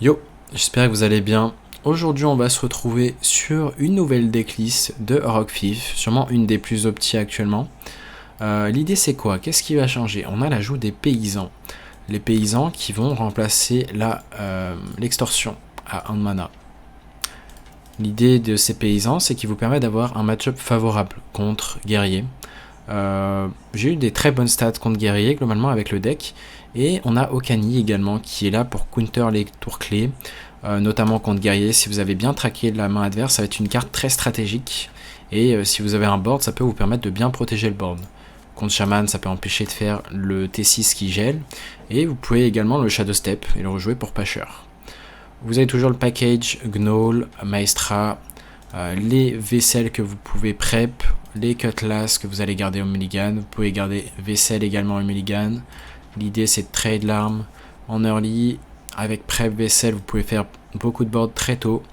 Yo, j'espère que vous allez bien. Aujourd'hui, on va se retrouver sur une nouvelle decklist de Rock Thief, sûrement une des plus opti actuellement. L'idée c'est quoi? Qu'est-ce qui va changer? On a l'ajout des paysans. Les paysans qui vont remplacer l'extorsion à 1 mana. L'idée de ces paysans, c'est qu'ils vous permettent d'avoir un match-up favorable contre guerrier. J'ai eu des très bonnes stats contre guerrier globalement avec le deck. Et on a Okani également qui est là pour counter les tours clés, notamment contre guerrier. Si vous avez bien traqué la main adverse, ça va être une carte très stratégique. Et si vous avez un board, ça peut vous permettre de bien protéger le board. Contre Shaman, ça peut empêcher de faire le T6 qui gèle. Et vous pouvez également le Shadow Step et le rejouer pour pas cher. Vous avez toujours le package Gnoll, Maestra, les vaisselles que vous pouvez prep, les cutlass que vous allez garder au mulligan. Vous pouvez garder vaisselle également au mulligan. L'idée c'est de trade l'arme en early. Avec prep vaisselle, vous pouvez faire beaucoup de boards très tôt.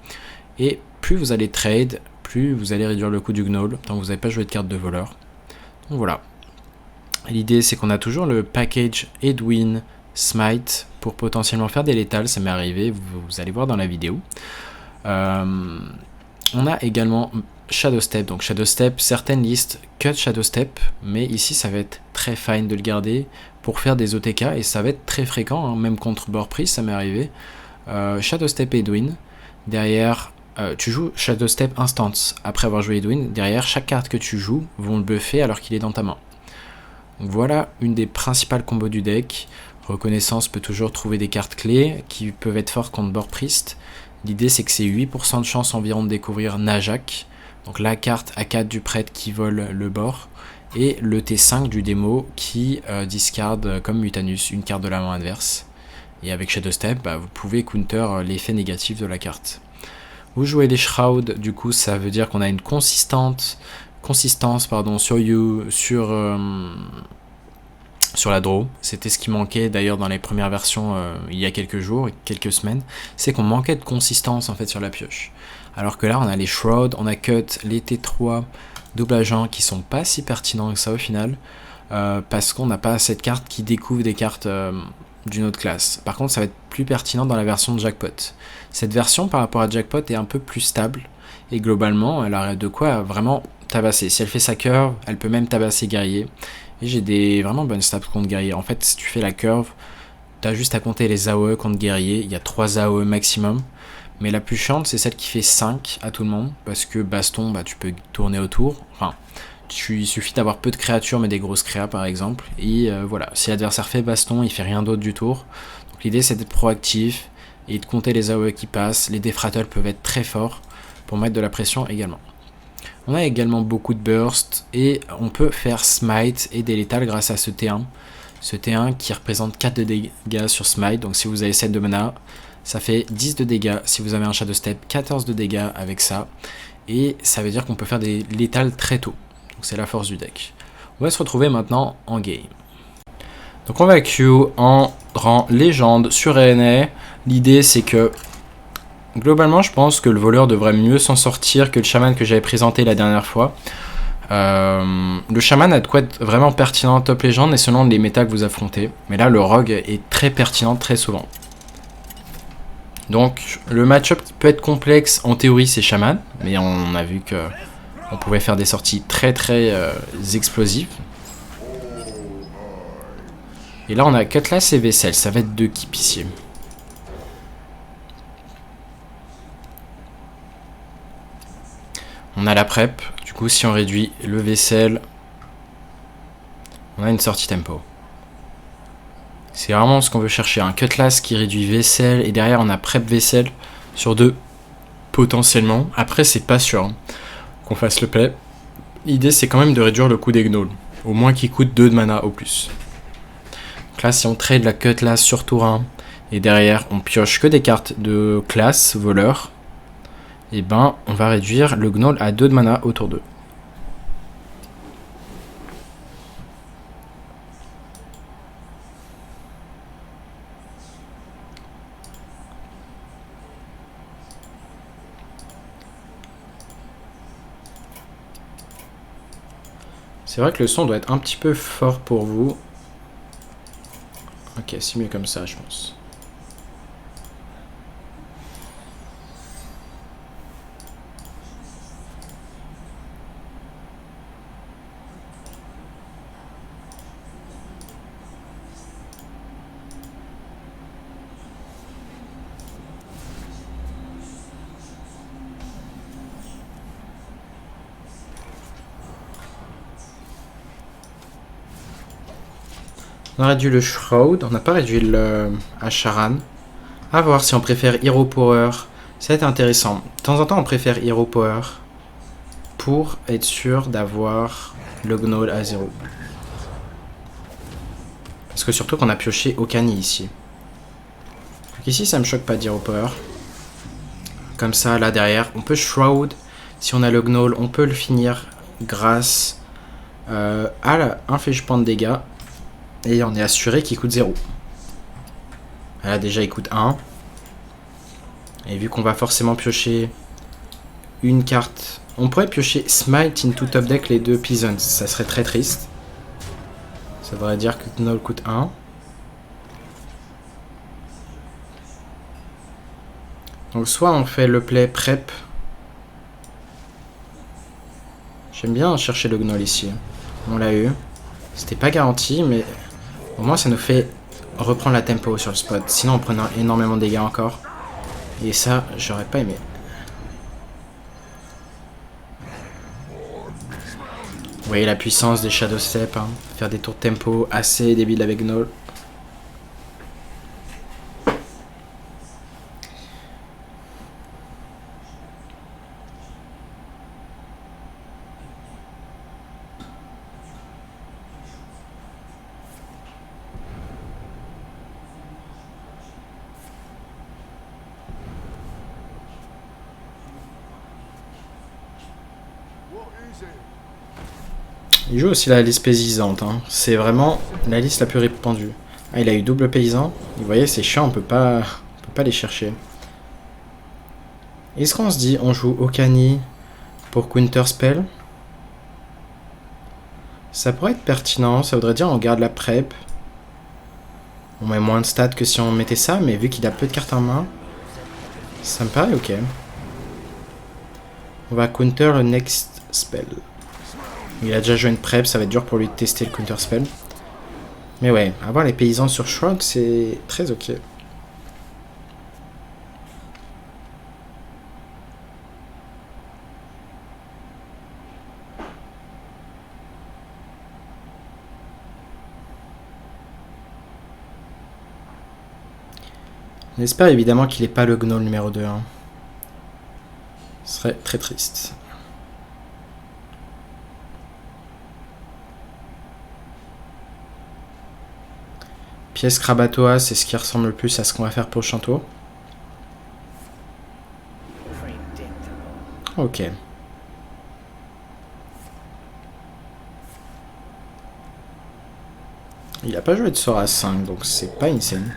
Et plus vous allez trade, plus vous allez réduire le coût du Gnoll, tant que vous n'avez pas joué de carte de voleur. Donc voilà. L'idée c'est qu'on a toujours le package Edwin Smite pour potentiellement faire des létales, ça m'est arrivé, vous allez voir dans la vidéo. On a également Shadow Step, donc Shadow Step, certaines listes cut Shadow Step, mais ici ça va être très fine de le garder pour faire des OTK et ça va être très fréquent, hein, même contre board priest ça m'est arrivé. Shadow Step Edwin, derrière tu joues Shadow Step Instance après avoir joué Edwin, derrière chaque carte que tu joues vont le buffer alors qu'il est dans ta main. Donc voilà une des principales combos du deck. Reconnaissance peut toujours trouver des cartes clés qui peuvent être fortes contre board priest. L'idée c'est que c'est 8% de chance environ de découvrir Najak, donc la carte A4 du prêtre qui vole le bord, et le T5 du démo qui discard comme Mutanus une carte de la main adverse. Et avec Shadow Step, vous pouvez counter l'effet négatif de la carte. Vous jouez les Shroud, du coup ça veut dire qu'on a une consistance sur la draw. C'était ce qui manquait d'ailleurs dans les premières versions il y a quelques jours, quelques semaines, c'est qu'on manquait de consistance en fait sur la pioche. Alors que là on a les Shroud, on a cut les T3 double agent qui sont pas si pertinents que ça au final, parce qu'on n'a pas cette carte qui découvre des cartes d'une autre classe. Par contre ça va être plus pertinent dans la version de Jackpot. Cette version par rapport à Jackpot est un peu plus stable, et globalement elle a de quoi vraiment tabasser. Si elle fait sa curve, elle peut même tabasser guerrier. Et j'ai des vraiment bonnes stats contre guerrier. En fait, si tu fais la curve, tu as juste à compter les AOE contre guerrier. Il y a 3 AOE maximum. Mais la plus chiante, c'est celle qui fait 5 à tout le monde. Parce que baston, tu peux tourner autour. Enfin, il suffit d'avoir peu de créatures, mais des grosses créas par exemple. Et voilà, si l'adversaire fait baston, il fait rien d'autre du tour. Donc l'idée, c'est d'être proactif et de compter les AOE qui passent. Les défrateurs peuvent être très forts pour mettre de la pression également. On a également beaucoup de burst et on peut faire smite et des létales grâce à ce T1. Ce T1 qui représente 4 de dégâts sur smite, donc si vous avez 7 de mana, ça fait 10 de dégâts. Si vous avez un Shadow Step, 14 de dégâts avec ça. Et ça veut dire qu'on peut faire des létales très tôt. Donc c'est la force du deck. On va se retrouver maintenant en game. Donc on va queue en rang légende sur RNA. L'idée c'est que globalement, je pense que le voleur devrait mieux s'en sortir que le chaman que j'avais présenté la dernière fois. Le chaman a de quoi être vraiment pertinent top légende et selon les méta que vous affrontez. Mais là, le rogue est très pertinent très souvent. Donc, le match-up qui peut être complexe, en théorie, c'est chaman. Mais on a vu que on pouvait faire des sorties très explosives. Et là, on a cutlass et vaisselle. Ça va être 2 keep ici. On a la prep, du coup si on réduit le vaisselle, on a une sortie tempo. C'est vraiment ce qu'on veut chercher, un cutlass qui réduit vaisselle, et derrière on a prep vaisselle sur 2, potentiellement. Après c'est pas sûr qu'on fasse le play. L'idée c'est quand même de réduire le coût des gnolls, au moins qu'il coûte 2 de mana au plus. Donc là si on trade la cutlass sur tour 1, et derrière on pioche que des cartes de classe, voleur, et on va réduire le gnoll à 2 de mana au tour 2. C'est vrai que le son doit être un petit peu fort pour vous. Ok, c'est mieux comme ça, je pense. On a réduit le Shroud, on n'a pas réduit le Asharan. A voir si on préfère Hero Power. Ça va être intéressant. De temps en temps, on préfère Hero Power pour être sûr d'avoir le Gnoll à 0. Parce que surtout qu'on a pioché Okani ici. Donc ici, ça me choque pas d'Hero Power. Comme ça, là derrière, on peut Shroud. Si on a le Gnoll, on peut le finir grâce à un flèche-point de dégâts. Et on est assuré qu'il coûte 0. Là déjà, il coûte 1. Et vu qu'on va forcément piocher une carte, on pourrait piocher Smite into top deck les deux Peasants. Ça serait très triste. Ça voudrait dire que Gnoll coûte 1. Donc soit on fait le play prep. J'aime bien chercher le Gnoll ici. On l'a eu. C'était pas garanti, mais au moins ça nous fait reprendre la tempo sur le spot. Sinon on prenait énormément de dégâts encore. Et ça, j'aurais pas aimé. Vous voyez la puissance des Shadow Step, hein. Faire des tours de tempo assez débiles avec Gnoll. Il joue aussi la liste paysante, hein. C'est vraiment la liste la plus répandue. Ah, il a eu double paysan. Vous voyez, c'est chiant, on peut pas les chercher. Est-ce qu'on se dit, on joue Okani pour Counter Spell? Ça pourrait être pertinent, ça voudrait dire on garde la prep. On met moins de stats que si on mettait ça, mais vu qu'il a peu de cartes en main, ça me paraît ok. On va counter le next spell. Il a déjà joué une prep, ça va être dur pour lui de tester le counter spell. Mais ouais, avoir les paysans sur Shroud, c'est très ok. On espère évidemment qu'il n'est pas le Gnoll numéro 2. Hein. Ce serait très triste. Pièce Krabatoa, c'est ce qui ressemble le plus à ce qu'on va faire pour le Chanto. Ok. Il a pas joué de sort à 5, donc c'est pas insane.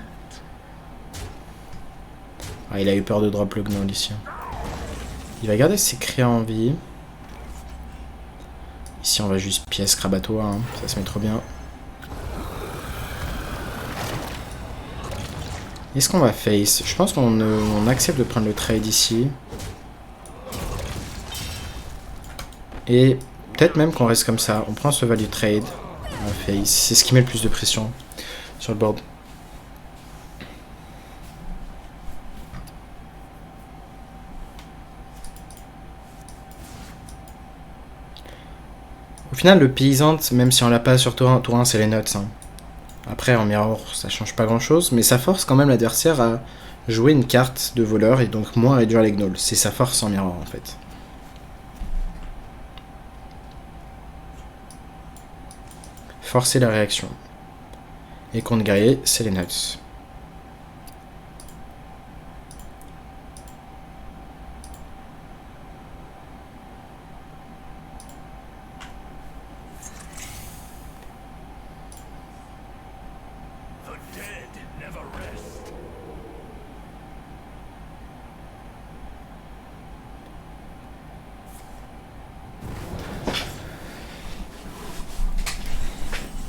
Ah, il a eu peur de drop le Gnoll ici. Il va garder ses créas en vie. Ici, on va juste pièce Krabatoa, hein. Ça se met trop bien. Est-ce qu'on va face? Je pense qu'on accepte de prendre le trade ici. Et peut-être même qu'on reste comme ça. On prend ce value trade. On face. C'est ce qui met le plus de pression sur le board. Au final, le paysan, même si on l'a pas sur tour 1, c'est les nuts. Hein. Après, en mirror, ça change pas grand chose, mais ça force quand même l'adversaire à jouer une carte de voleur et donc moins réduire les gnolls. C'est sa force en mirror en fait. Forcer la réaction. Et contre guerrier, c'est les nuts.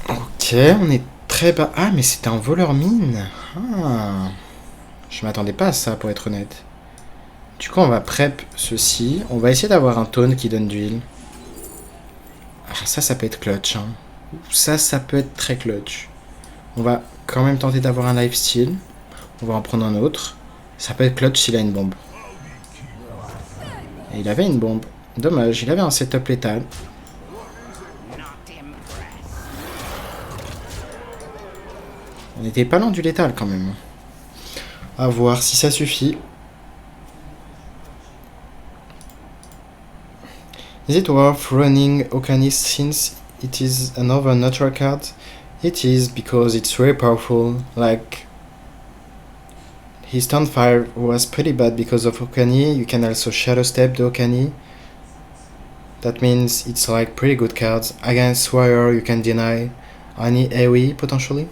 Ok, on est très bas. Ah, mais c'était un voleur mine. Ah. Je m'attendais pas à ça, pour être honnête. Du coup, on va prep ceci. On va essayer d'avoir un taunt qui donne d'huile. Ah, ça peut être clutch. Hein. Ça peut être très clutch. On va quand même tenter d'avoir un lifesteal. On va en prendre un autre. Ça peut être clutch s'il a une bombe. Et il avait une bombe. Dommage, il avait un setup létal. On était pas loin du létal quand même. À voir si ça suffit. Is it worth running Okani since it is another natural card? It is because it's very powerful. Like his turn 5 was pretty bad because of Okani. You can also shadow step the Okani. That means it's like pretty good cards. Against Warrior you can deny any AoE potentially.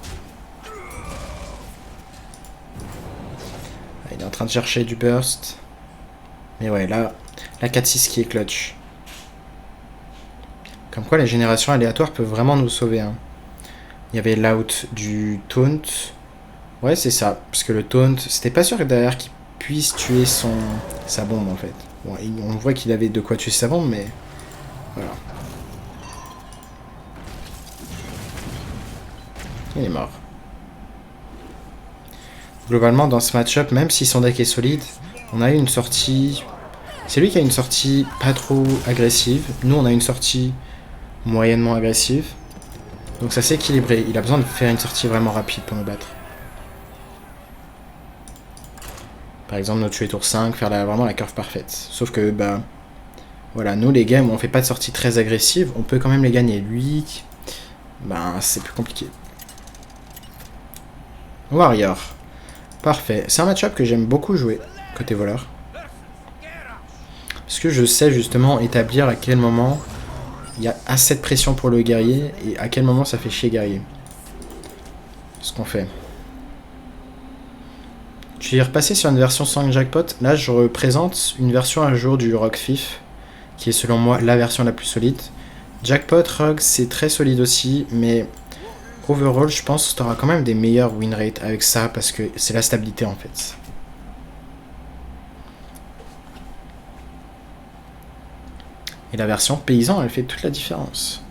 Il est en train de chercher du burst. Mais ouais, là, la 4-6 qui est clutch. Comme quoi les générations aléatoires peuvent vraiment nous sauver. Hein. Il y avait l'out du taunt. Ouais, c'est ça. Parce que le taunt, c'était pas sûr derrière qu'il puisse tuer sa bombe en fait. Bon, on voit qu'il avait de quoi tuer sa bombe, mais voilà. Il est mort. Globalement, dans ce match-up, même si son deck est solide, on a eu une sortie... C'est lui qui a une sortie pas trop agressive. Nous, on a une sortie moyennement agressive. Donc ça s'est équilibré. Il a besoin de faire une sortie vraiment rapide pour nous battre. Par exemple, nous tuer tour 5, faire vraiment la curve parfaite. Sauf que, bah... Voilà, nous, les games où on fait pas de sortie très agressive, on peut quand même les gagner. Lui, bah, c'est plus compliqué. Warrior. Parfait. C'est un match-up que j'aime beaucoup jouer, côté voleur. Parce que je sais justement établir à quel moment il y a assez de pression pour le guerrier et à quel moment ça fait chier guerrier. Ce qu'on fait. Je vais repasser sur une version sans jackpot. Là, je représente une version à jour du Rogue Thief, qui est selon moi la version la plus solide. Jackpot, Rogue, c'est très solide aussi, mais overall, je pense que tu auras quand même des meilleurs win rates avec ça, parce que c'est la stabilité en fait. Et la version paysan, elle fait toute la différence.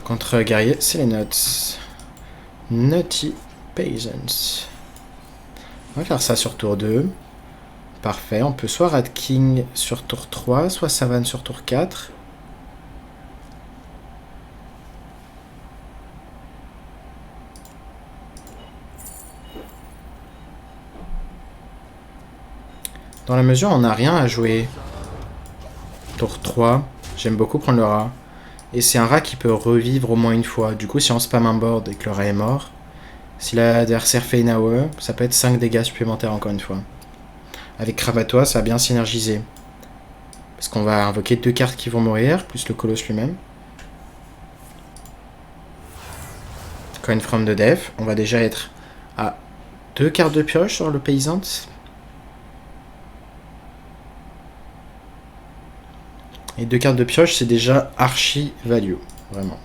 Contre guerrier, c'est les nuts. Nutty Peasants. On va faire ça sur tour 2. Parfait, on peut soit Rat King sur tour 3, soit Savane sur tour 4. Dans la mesure où on n'a rien à jouer. Tour 3, j'aime beaucoup prendre le rat. Et c'est un rat qui peut revivre au moins une fois. Du coup, si on spam un board et que le rat est mort, si l'adversaire fait une AOE, ça peut être 5 dégâts supplémentaires encore une fois. Avec Kravatois, ça va bien synergiser. Parce qu'on va invoquer 2 cartes qui vont mourir, plus le colosse lui-même. Coin from the Death, on va déjà être à 2 cartes de pioche sur le paysan. Et 2 cartes de pioche, c'est déjà archi value, vraiment.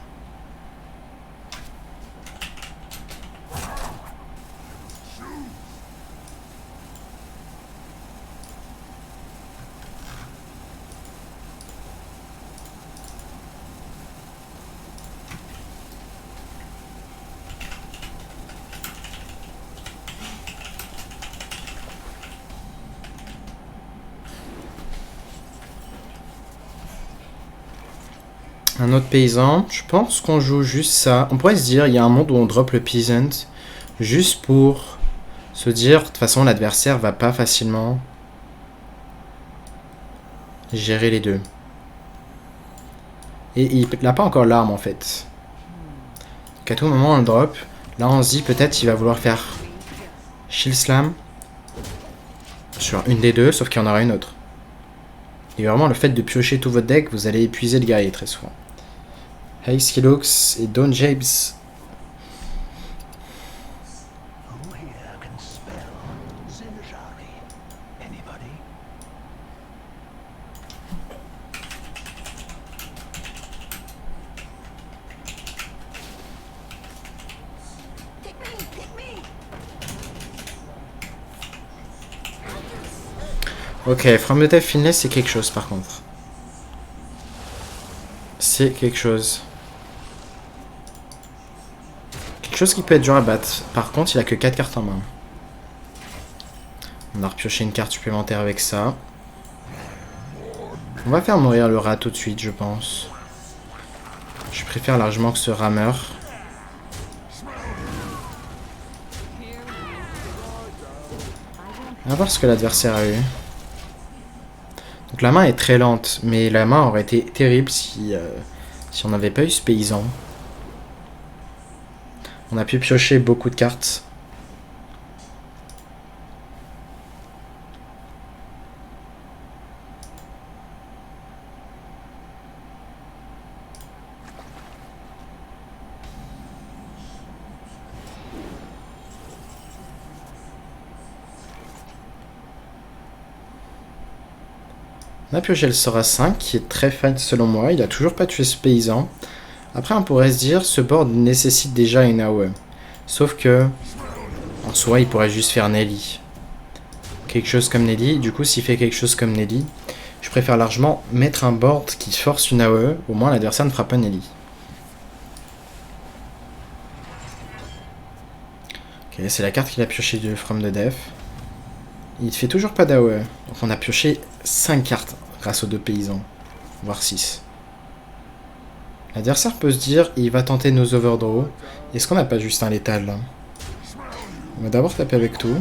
Un autre paysan, je pense qu'on joue juste ça. On pourrait se dire, il y a un monde où on drop le peasant, juste pour se dire, de toute façon l'adversaire va pas facilement gérer les deux. Et il n'a pas encore l'arme en fait. Donc à tout moment on le drop. Là on se dit peut-être il va vouloir faire Shield Slam sur une des deux, sauf qu'il y en aura une autre. Et vraiment le fait de piocher tout votre deck, vous allez épuiser le guerrier très souvent. Hey Skillux et Don James. Ok, From the Death Finless c'est quelque chose par contre. C'est quelque chose. Chose qui peut être dur à battre. Par contre, il a que 4 cartes en main. On a repioché une carte supplémentaire avec ça. On va faire mourir le rat tout de suite, je pense. Je préfère largement que ce rat meure. On va voir ce que l'adversaire a eu. Donc la main est très lente, mais la main aurait été terrible si on n'avait pas eu ce paysan. On a pu piocher beaucoup de cartes. On a pioché le Sora 5 qui est très fan selon moi. Il a toujours pas tué ce paysan. Après on pourrait se dire ce board nécessite déjà une AOE. Sauf que en soi il pourrait juste faire Nelly. Quelque chose comme Nelly. Du coup s'il fait quelque chose comme Nelly, je préfère largement mettre un board qui force une AOE. Au moins l'adversaire ne fera pas Nelly. Ok, c'est la carte qu'il a pioché du From the Death. Il ne fait toujours pas d'AOE. Donc on a pioché 5 cartes grâce aux 2 paysans. Voire 6. L'adversaire peut se dire, il va tenter nos overdraws. Est-ce qu'on n'a pas juste un létal là? On va d'abord taper avec tout.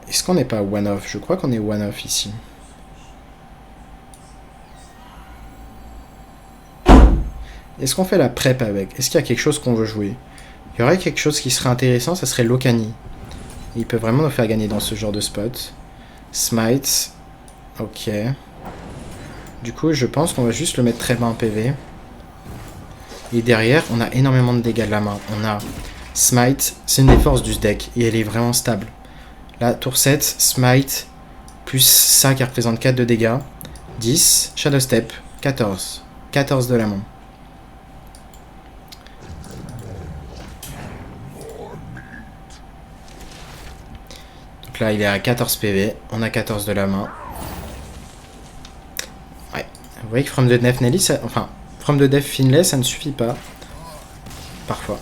Est-ce qu'on n'est pas one-off? Je crois qu'on est one-off ici. Est-ce qu'on fait la prep avec? Est-ce qu'il y a quelque chose qu'on veut jouer? Il y aurait quelque chose qui serait intéressant, ça serait Lokani. Il peut vraiment nous faire gagner dans ce genre de spot. Smite. Ok. Du coup, je pense qu'on va juste le mettre très bas en PV. Et derrière, on a énormément de dégâts de la main. On a Smite, c'est une des forces du deck. Et elle est vraiment stable. Là, tour 7, Smite, plus ça qui représente 4 de dégâts. 10, Shadow Step, 14. 14 de la main. Là, il est à 14 PV. On a 14 de la main. Ouais. Vous voyez que From the Death Nelly, ça... enfin, From the Death Finlay, ça ne suffit pas. Parfois.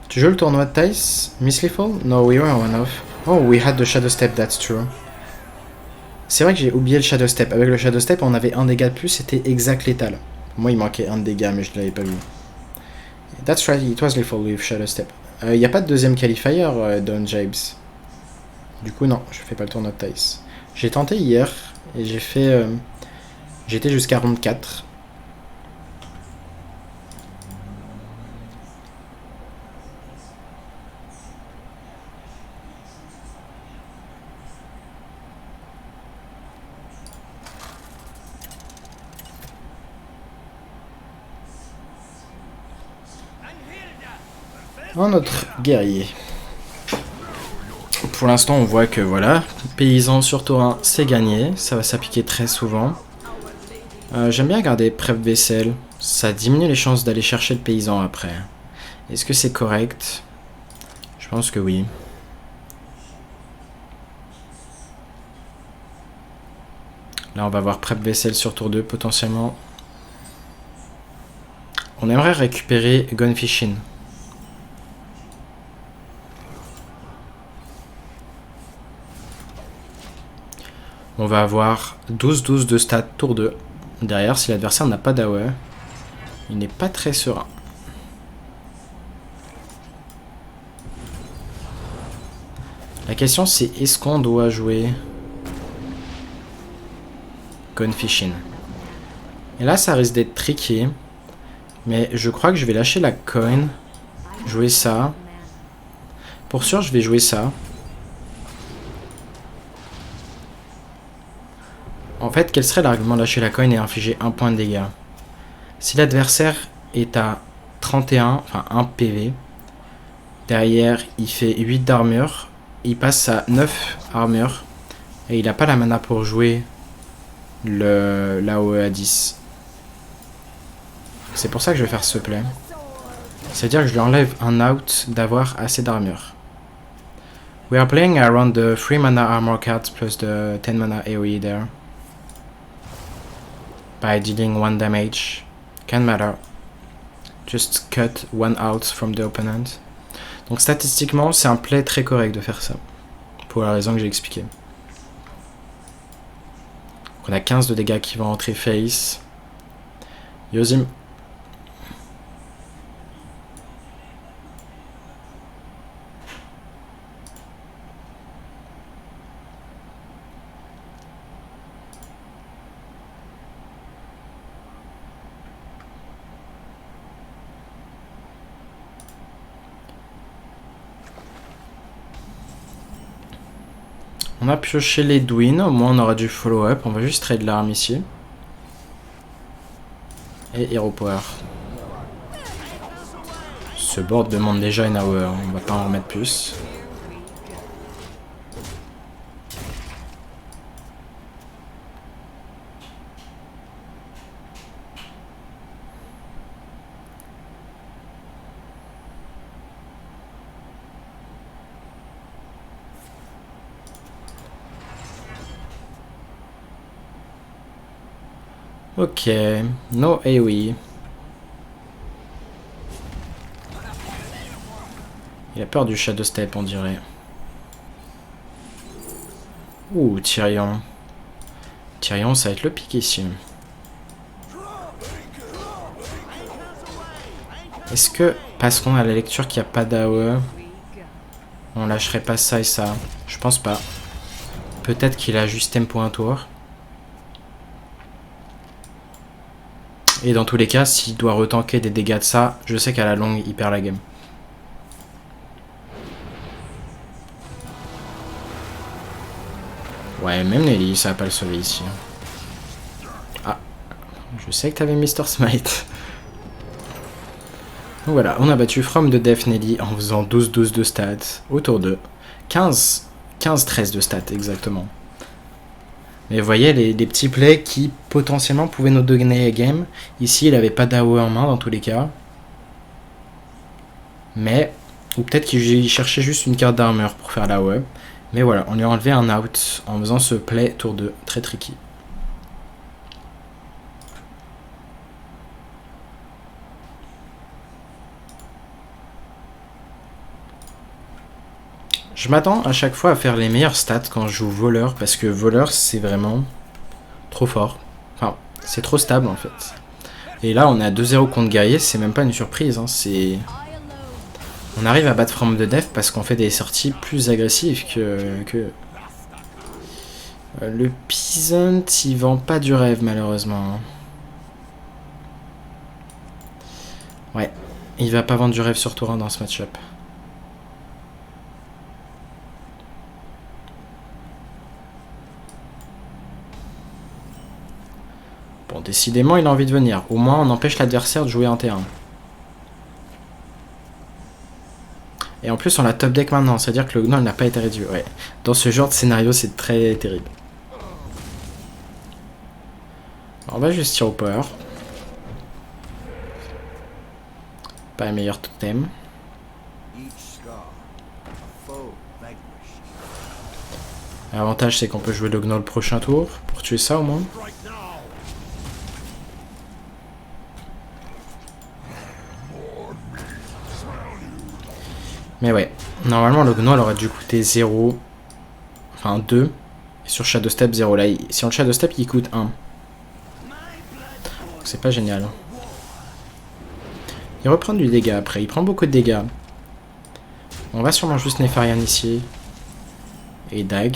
Tu joues le tournoi de Tice, Miss Lethal? No, we were one off. Oh, we had the Shadow Step, that's true. C'est vrai que j'ai oublié le Shadow Step. Avec le Shadow Step, on avait un dégât de plus, c'était exact létal. Moi, il manquait un dégât, mais je ne l'avais pas vu. That's right, it was lethal with Shadow Step. Il n'y a pas de deuxième qualifier, Don James. Du coup, non, je fais pas le tournoi de Tice. J'ai tenté hier et j'ai fait. J'étais jusqu'à round 4. Un autre guerrier. Pour l'instant, on voit que voilà, paysan sur tour 1, c'est gagné. Ça va s'appliquer très souvent. J'aime bien garder prep vaisselle. Ça diminue les chances d'aller chercher le paysan après. Est-ce que c'est correct? Je pense que oui. Là, on va voir prep vaisselle sur tour 2 potentiellement. On aimerait récupérer Gunfishing. On va avoir 12-12 de stats tour 2. Derrière, si l'adversaire n'a pas d'AOE, il n'est pas très serein. La question c'est, est-ce qu'on doit jouer Gunfishing? Et là, ça risque d'être tricky. Mais je crois que je vais lâcher la coin. Jouer ça. Pour sûr, je vais jouer ça. En fait, quel serait l'argument de lâcher la coin et infliger 1 point de dégâts? Si l'adversaire est à 31, enfin 1 PV, derrière il fait 8 d'armure, il passe à 9 armure, et il n'a pas la mana pour jouer l'AOE à 10. C'est pour ça que je vais faire ce play. C'est-à-dire que je lui enlève un out d'avoir assez d'armure. We are playing around the 3 mana armor cards plus the 10 mana AoE there. By dealing 1 damage. Can't matter. Just cut 1 out from the opponent. Donc statistiquement, c'est un play très correct de faire ça. Pour la raison que j'ai expliquée. On a 15 de dégâts qui vont entrer face. Yozim. On a pioché les Edwin, au moins on aura du follow-up. On va juste trade l'arme ici. Et Hero Power. Ce board demande déjà une hour, on va pas en remettre plus. Ok, no AoE. Il a peur du Shadow Step, on dirait. Ouh, Tyrion. Tyrion, ça va être le pic ici. Est-ce que, parce qu'on a la lecture qu'il n'y a pas d'AOE, on lâcherait pas ça et ça? Je pense pas. Peut-être qu'il a juste tempo un tour. Et dans tous les cas, s'il doit retanker des dégâts de ça, je sais qu'à la longue, il perd la game. Ouais, même Nelly, ça va pas le sauver ici. Ah, je sais que t'avais Mr. Smite. Donc voilà, on a battu From de Def Nelly en faisant 12-12 de stats, autour de 15-13 de stats exactement. Mais vous voyez, les petits plays qui potentiellement pouvaient nous donner la game. Ici, il avait pas d'AOE en main dans tous les cas. Mais, ou peut-être qu'il cherchait juste une carte d'armure pour faire l'AOE. Mais voilà, on lui a enlevé un out en faisant ce play tour 2, très tricky. Je m'attends à chaque fois à faire les meilleures stats quand je joue voleur, parce que voleur c'est vraiment trop fort. Enfin, c'est trop stable en fait. Et là on a 2-0 contre guerrier, c'est même pas une surprise, hein, c'est... On arrive à battre From de Def parce qu'on fait des sorties plus agressives que... Le Peasant, il vend pas du rêve malheureusement. Ouais, il va pas vendre du rêve sur tour 1 dans ce match-up. Bon, décidément, il a envie de venir. Au moins, on empêche l'adversaire de jouer un terrain. Et en plus, on a top deck maintenant. C'est-à-dire que le Gnoll n'a pas été réduit. Ouais. Dans ce genre de scénario, c'est très terrible. On va juste tirer au power. Pas le meilleur totem. L'avantage, c'est qu'on peut jouer le Gnoll le prochain tour. Pour tuer ça, au moins. Mais ouais, normalement le Gnoll aurait dû coûter 0, enfin 2, et sur Shadow Step 0. Là, si on le Shadow Step, il coûte 1. C'est pas génial. Il reprend du dégât après, il prend beaucoup de dégâts. On va sûrement juste Nefarian ici. Et Dag.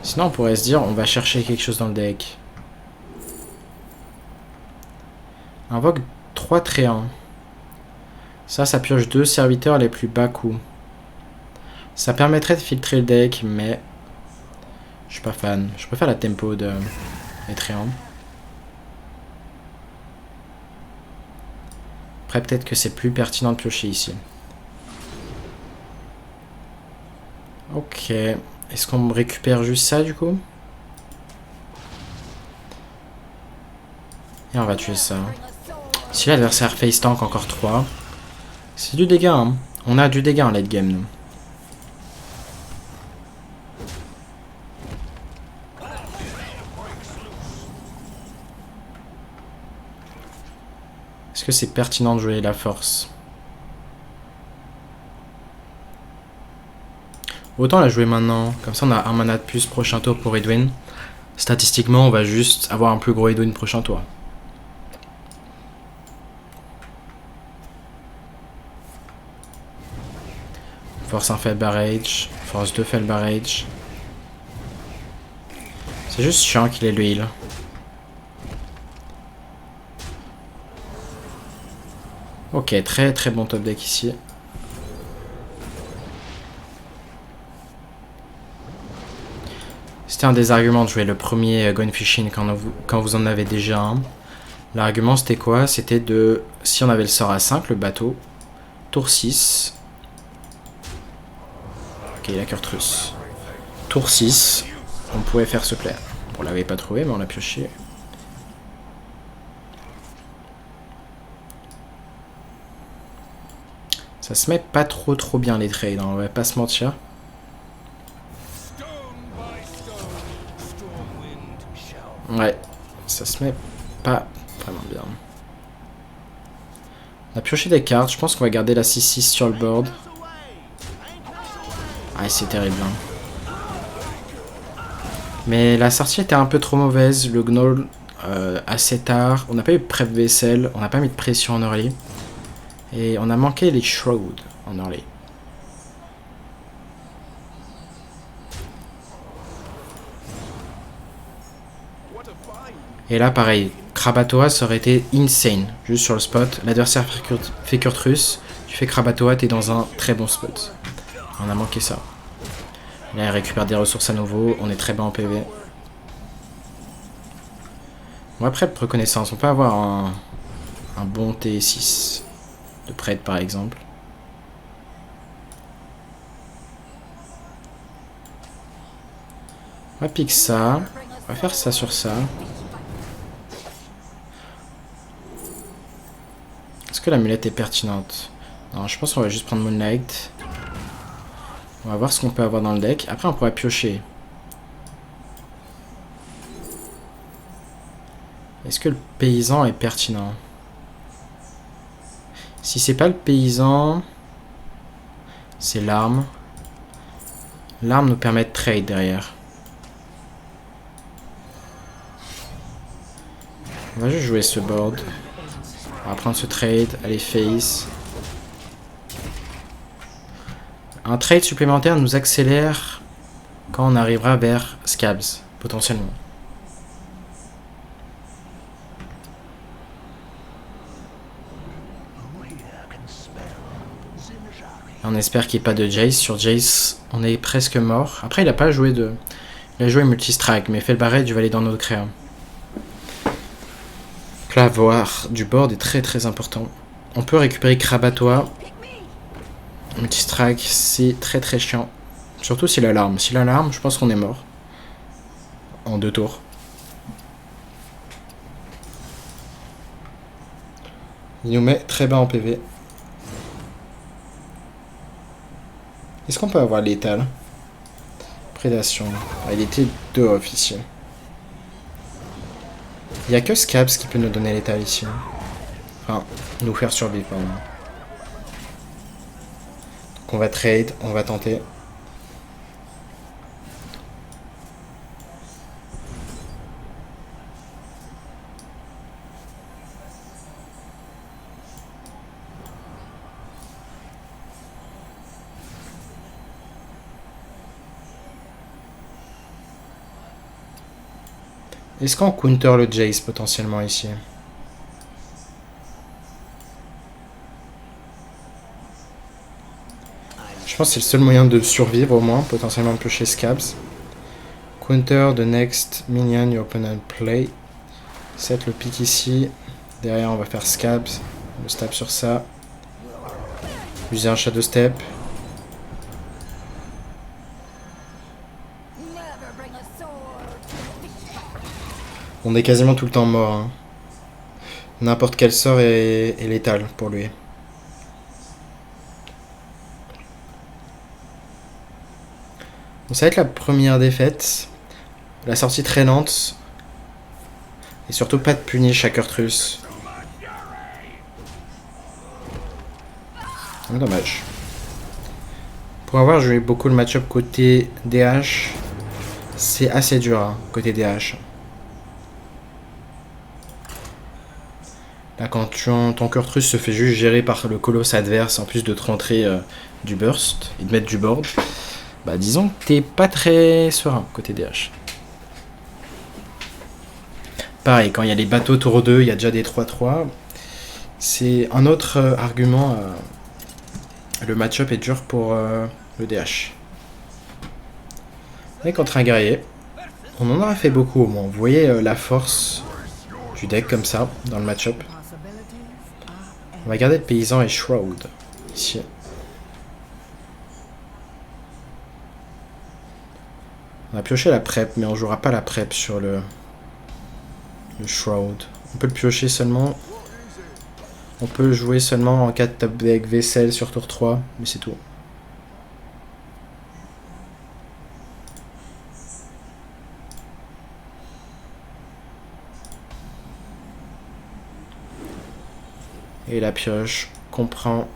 Sinon on pourrait se dire, on va chercher quelque chose dans le deck. Invoque 3 tréants. Ça pioche 2 serviteurs les plus bas coûts. Ça permettrait de filtrer le deck, mais je suis pas fan. Je préfère la tempo de Etreant. Après, peut-être que c'est plus pertinent de piocher ici. Ok. Est-ce qu'on récupère juste ça, du coup? Et on va tuer ça. Si l'adversaire face tank encore 3... C'est du dégât, hein. On a du dégât en late game, nous. Est-ce que c'est pertinent de jouer la force? Autant la jouer maintenant. Comme ça, on a un mana de plus prochain tour pour Edwin. Statistiquement, on va juste avoir un plus gros Edwin prochain tour. Force 1 fait barrage, force 2 fait le barrage. C'est juste chiant qu'il ait le heal. Ok, très très bon top deck ici. C'était un des arguments de jouer le premier Going Fishing quand vous en avez déjà un. L'argument c'était quoi? C'était de... Si on avait le sort à 5, le bateau, tour 6. Ok, la Kurtrus. Tour 6, on pouvait faire ce play. On l'avait pas trouvé, mais on l'a pioché. Ça se met pas trop bien les trades, hein, on va pas se mentir. Ouais, ça se met pas vraiment bien. On a pioché des cartes, je pense qu'on va garder la 6-6 sur le board. Ah, c'est terrible. Hein. Mais la sortie était un peu trop mauvaise, le Gnoll assez tard. On n'a pas eu de prep vaisselle, on n'a pas mis de pression en early. Et on a manqué les Shroud en early. Et là, pareil, Krabatoa, ça aurait été insane, juste sur le spot. L'adversaire fait Kurtrus, tu fais Krabatoa, t'es dans un très bon spot. On a manqué ça. Là, il récupère des ressources à nouveau, on est très bas en PV. Bon, après, reconnaissance, on peut avoir un bon T6 de prêtre, par exemple. On va piquer ça, on va faire ça sur ça. Est-ce que l'amulette est pertinente? Non, je pense qu'on va juste prendre Moonlight. On va voir ce qu'on peut avoir dans le deck. Après, on pourrait piocher. Est-ce que le paysan est pertinent? Si c'est pas le paysan, c'est l'arme. L'arme nous permet de trade derrière. On va juste jouer ce board. On va prendre ce trade, aller face. Un trade supplémentaire nous accélère quand on arrivera vers Scabs, potentiellement. On espère qu'il n'y ait pas de Jace. Sur Jace, on est presque mort. Après, il a pas joué de... Il a joué multi-strike, mais Felbarret, je vais aller dans notre créa. L'avoir du board est très important. On peut récupérer Krabatoa. Multi-strike, c'est très chiant. Surtout s'il a l'arme. S'il a l'arme, je pense qu'on est mort. En 2 tours. Il nous met très bas en PV. Est-ce qu'on peut avoir l'étal? Prédation. Ah, il était 2 officiels. Il n'y a que Scabs qui peut nous donner l'étal ici. Enfin, nous faire survivre, pardon. Donc on va trade, on va tenter. Est-ce qu'on counter le Jace potentiellement ici? Je pense que c'est le seul moyen de survivre au moins, potentiellement piocher Scabs. Counter the next minion your opponent play. Set le pick ici. Derrière on va faire Scabs. Le stab sur ça. User un Shadow Step. On est quasiment tout le temps mort. Hein. N'importe quel sort est létal pour lui. Donc ça va être la première défaite. La sortie très lente. Et surtout pas de punish à Kurtrus. Dommage. Pour avoir joué beaucoup le match-up côté DH, c'est assez dur hein, côté DH. Là, quand ton Kurtrus se fait juste gérer par le colosse adverse, en plus de te rentrer du burst et de mettre du board, bah disons que t'es pas très serein côté DH. Pareil, quand il y a les bateaux tour 2, il y a déjà des 3-3. C'est un autre argument. Le match-up est dur pour le DH. On est contre un guerrier. On en aura fait beaucoup au moins. Vous voyez la force du deck comme ça, dans le match-up. On va garder le paysan et Shroud, ici. On a pioché la prep, mais on jouera pas la prep sur le Shroud. On peut le piocher seulement. On peut le jouer seulement en cas de top deck vaisselle sur tour 3, mais c'est tout. Et la pioche comprend.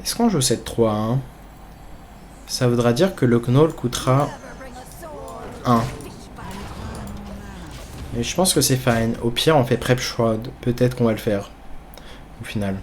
Est-ce qu'on joue cette 3-1? Ça voudra dire que le Gnoll coûtera 1. Et je pense que c'est fine. Au pire, on fait Prep Shroud. Peut-être qu'on va le faire. Au final.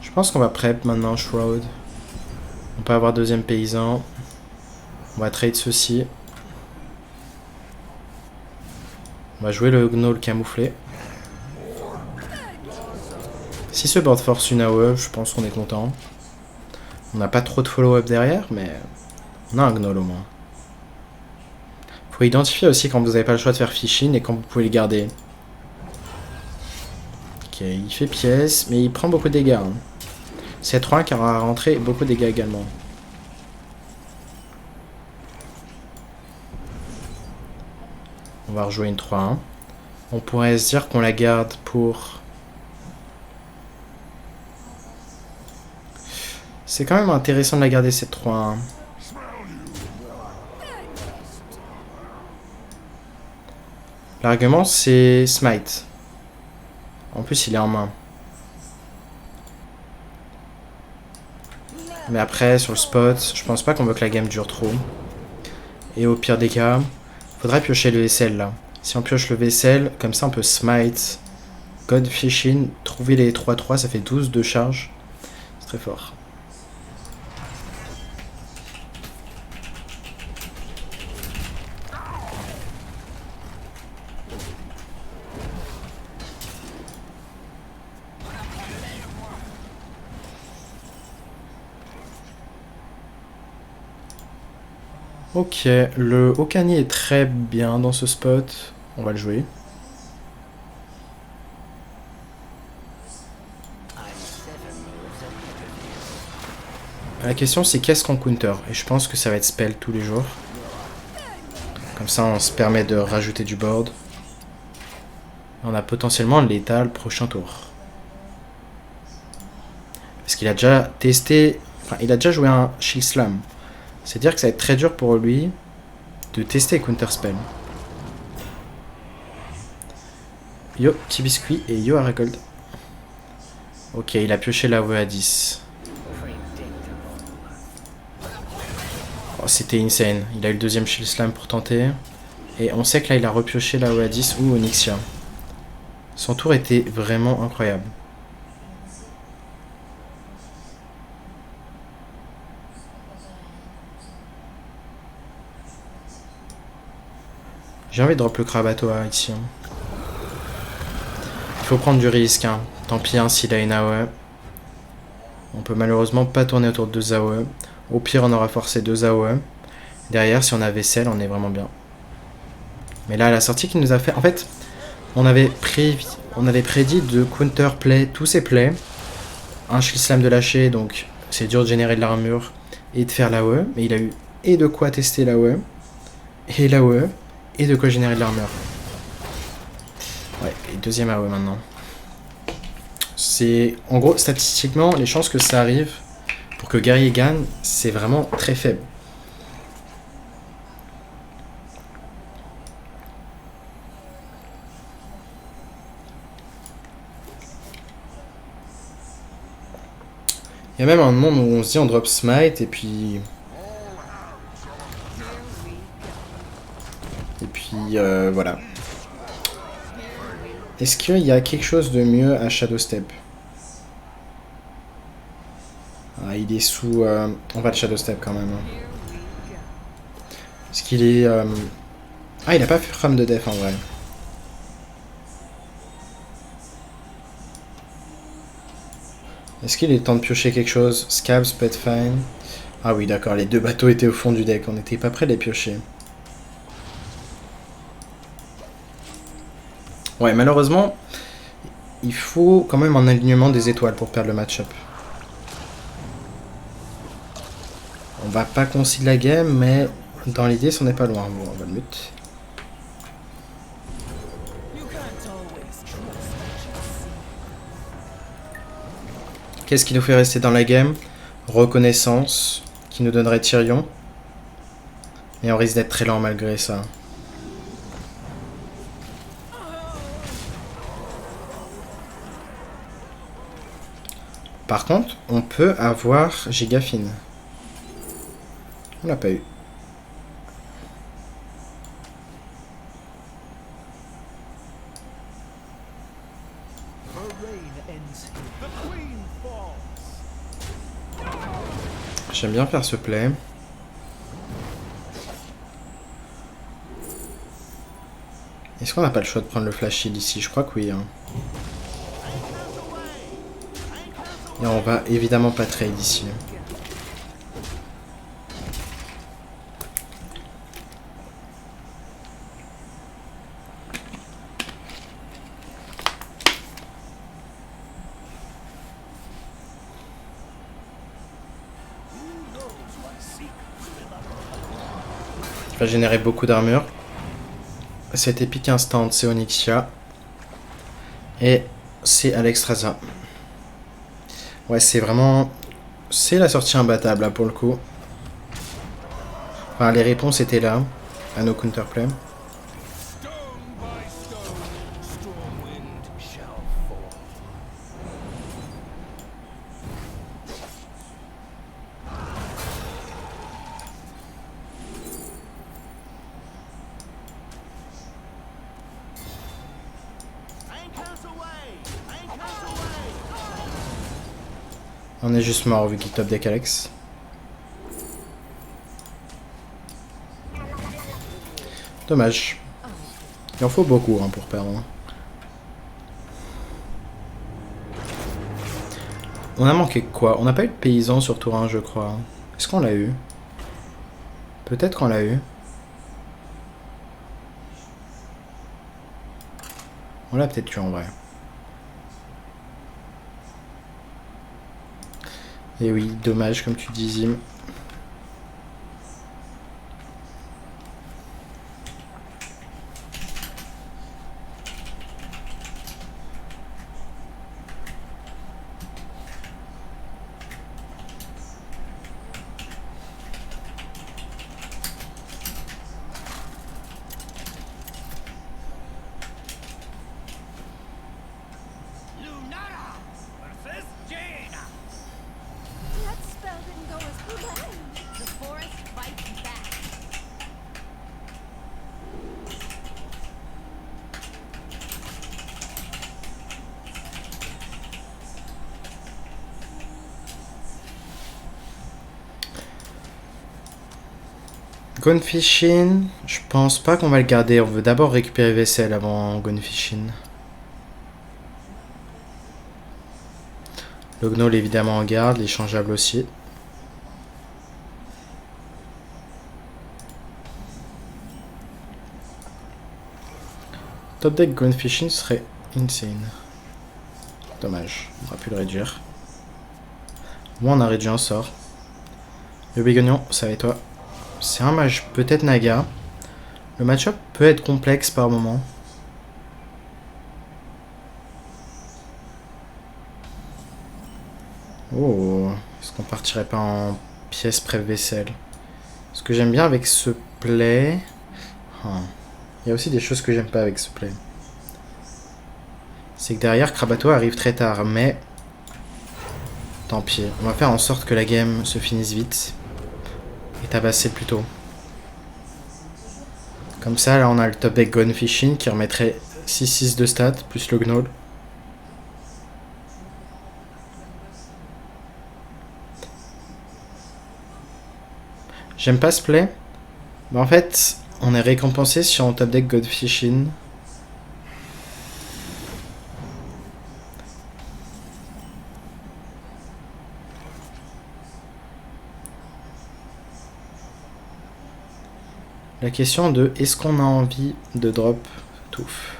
Je pense qu'on va Prep maintenant Shroud. On peut avoir deuxième paysan. On va trade ceci. On va jouer le Gnoll camouflé. Si ce board force une AOE, je pense qu'on est content. On n'a pas trop de follow-up derrière, mais on a un Gnoll au moins. Faut identifier aussi quand vous n'avez pas le choix de faire fishing et quand vous pouvez le garder. Ok, il fait pièce, mais il prend beaucoup de dégâts. Hein. C'est 3 qui aura rentré beaucoup de dégâts également. On va rejouer une 3-1. On pourrait se dire qu'on la garde pour... C'est quand même intéressant de la garder cette 3-1. L'argument c'est Smite. En plus il est en main. Mais après sur le spot, je pense pas qu'on veut que la game dure trop. Et au pire des cas, faudrait piocher le vaisselle là. Si on pioche le vaisselle, comme ça on peut Smite, God Fishing, trouver les 3-3, ça fait 12 de charge. C'est très fort. Ok, le Okani est très bien dans ce spot. On va le jouer. La question c'est qu'est-ce qu'on counter? Et je pense que ça va être spell tous les jours. Comme ça on se permet de rajouter du board. On a potentiellement l'état le prochain tour. Parce qu'il a déjà testé... Enfin, il a déjà joué un Shield Slam. C'est-à-dire que ça va être très dur pour lui de tester Counter Spell. Yo, petit biscuit et yo Aragold. Ok, il a pioché la voie à 10. Oh, c'était insane. Il a eu le deuxième Shield Slam pour tenter. Et on sait que là, il a repioché la voie à 10 ou Onyxia. Son tour était vraiment incroyable. J'ai envie de drop le Krabatoa ici. Il faut prendre du risque. Hein. Tant pis hein, s'il a une AOE. On peut malheureusement pas tourner autour de 2 AOE. Au pire, on aura forcé 2 AOE. Derrière, si on a vaisselle, on est vraiment bien. Mais là, la sortie qu'il nous a fait... En fait, on avait prédit de counter play tous ses plays. Un Shield Slam de lâcher, donc c'est dur de générer de l'armure et de faire l'AOE. Mais il a eu et de quoi tester l'AOE, et l'AOE, et de quoi générer de l'armure. Ouais, et deuxième AOE maintenant. C'est... En gros, statistiquement, les chances que ça arrive pour que Guerrier gagne, c'est vraiment très faible. Il y a même un monde où on se dit on drop Smite et puis... voilà. Est-ce qu'il y a quelque chose de mieux à Shadow Step? il est sous... on va le Shadow Step quand même. Est-ce qu'il est... Ah, il a pas fait From de Def en vrai. Est-ce qu'il est temps de piocher quelque chose? Scabs peut être fine. Ah oui, d'accord, les deux bateaux étaient au fond du deck. On n'était pas prêt de les piocher. Ouais, malheureusement, il faut quand même un alignement des étoiles pour perdre le match-up. On va pas concilier la game, mais dans l'idée, c'en est pas loin. Bon, on va le mute. Qu'est-ce qui nous fait rester dans la game? Reconnaissance, qui nous donnerait Tyrion. Et on risque d'être très lent malgré ça. Par contre, on peut avoir Gigafine. On l'a pas eu. J'aime bien faire ce play. Est-ce qu'on n'a pas le choix de prendre le flash shield ici? Je crois que oui. Hein. Et on va évidemment pas trade ici. Va générer beaucoup d'armure. Cet épique instant, c'est Onyxia. Et c'est Alexstrasza. Ouais, c'est vraiment... C'est la sortie imbattable, là, pour le coup. Enfin, les réponses étaient là, à nos counterplays. On est juste mort vu qu'il top deck Alex. Dommage. Il en faut beaucoup hein, pour perdre. On a manqué quoi? On n'a pas eu de paysan sur tour 1 je crois. Est-ce qu'on l'a eu? Peut-être qu'on l'a eu. On l'a peut-être eu en vrai. Et oui, dommage comme tu dis Zim. Gunfishing, je pense pas qu'on va le garder. On veut d'abord récupérer vaisselle avant Gunfishing. Le Gnoll évidemment en garde, l'échangeable aussi. Top deck Gunfishing serait insane. Dommage, on aurait pu le réduire. Moi on a réduit un sort. Le Bégonion, ça va être toi. C'est un mage, peut-être Naga. Le match-up peut être complexe par moment. Oh, est-ce qu'on partirait pas en pièce pré-vaisselle? Ce que j'aime bien avec ce play... Il y a aussi des choses que j'aime pas avec ce play. C'est que derrière, Krabato arrive très tard, mais... Tant pis, on va faire en sorte que la game se finisse vite. Et tabasser plus tôt. Comme ça, là, on a le top deck Gunfishing qui remettrait 6-6 de stats, plus le Gnoll. J'aime pas ce play. Mais en fait, on est récompensé si on top deck Godfishin. La question de est-ce qu'on a envie de drop Touf?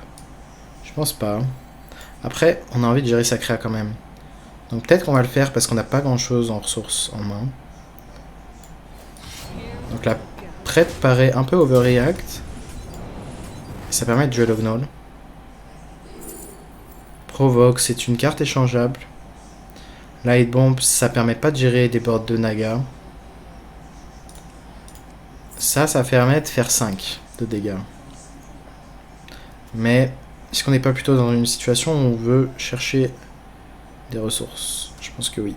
Je pense pas. Après, on a envie de gérer sa créa quand même. Donc peut-être qu'on va le faire parce qu'on n'a pas grand chose en ressources en main. Donc la prête paraît un peu overreact. Ça permet de jouer le Gnoll. Provoque, c'est une carte échangeable. Light Bomb, ça permet pas de gérer des boards de Naga. Ça permet de faire 5 de dégâts. Mais est-ce qu'on n'est pas plutôt dans une situation où on veut chercher des ressources? Je pense que oui.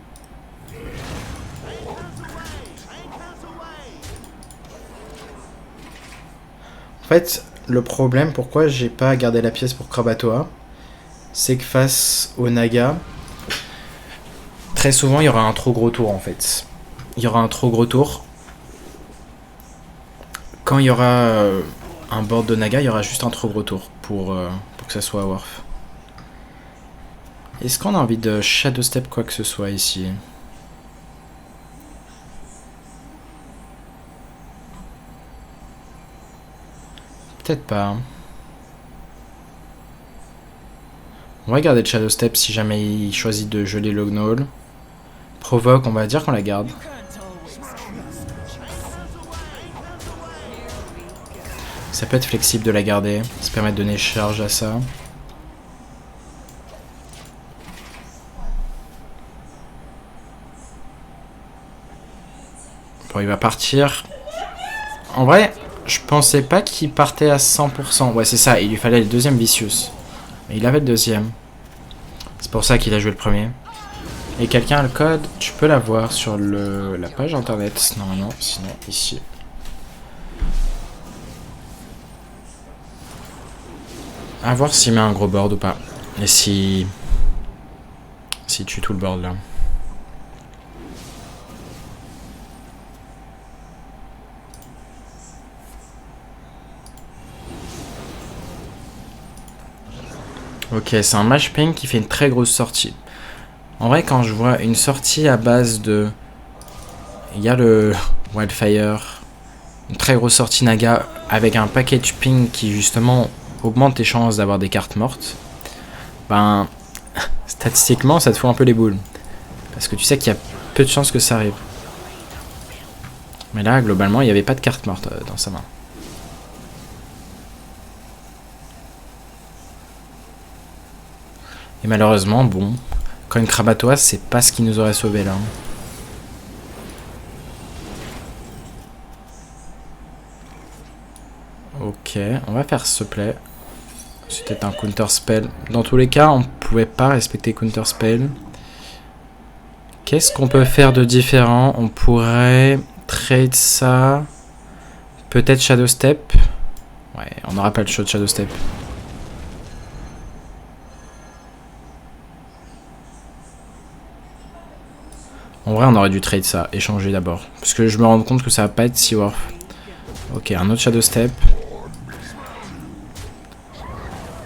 En fait, le problème, pourquoi j'ai pas gardé la pièce pour Krabatoa, c'est que face au Naga, très souvent il y aura un trop gros tour en fait. Il y aura un trop gros tour. Quand il y aura un board de Naga, il y aura juste un trop gros tour pour que ça soit worth. Est-ce qu'on a envie de Shadow Step quoi que ce soit ici? Peut-être pas. On va garder le Shadow Step si jamais il choisit de geler le Gnoll. Provoque, on va dire qu'on la garde. Ça peut être flexible de la garder, ça permet de donner charge à ça. Bon, il va partir. En vrai, je pensais pas qu'il partait à 100%. Ouais, c'est ça, il lui fallait le deuxième Vicious. Mais il avait le deuxième. C'est pour ça qu'il a joué le premier. Et quelqu'un a le code, tu peux l'avoir sur la page internet, normalement, sinon ici. À voir s'il met un gros board ou pas. Et s'il tue tout le board là. Ok, c'est un match ping qui fait une très grosse sortie. En vrai, quand je vois une sortie à base de... Il y a le Wildfire, une très grosse sortie Naga avec un package ping qui justement augmente tes chances d'avoir des cartes mortes, ben statistiquement ça te fout un peu les boules. Parce que tu sais qu'il y a peu de chances que ça arrive. Mais là, globalement, il n'y avait pas de carte morte dans sa main. Et malheureusement, bon, quand une Krabatoa, c'est pas ce qui nous aurait sauvé là. Ok, on va faire ce play. C'était un counter spell. Dans tous les cas, on pouvait pas respecter counter spell. Qu'est-ce qu'on peut faire de différent? On pourrait trade ça. Peut-être Shadow Step. Ouais, on n'aura pas le shot de Shadow Step. En vrai, on aurait dû trade ça, échanger d'abord. Parce que je me rends compte que ça va pas être si worth. Ok, un autre Shadow Step.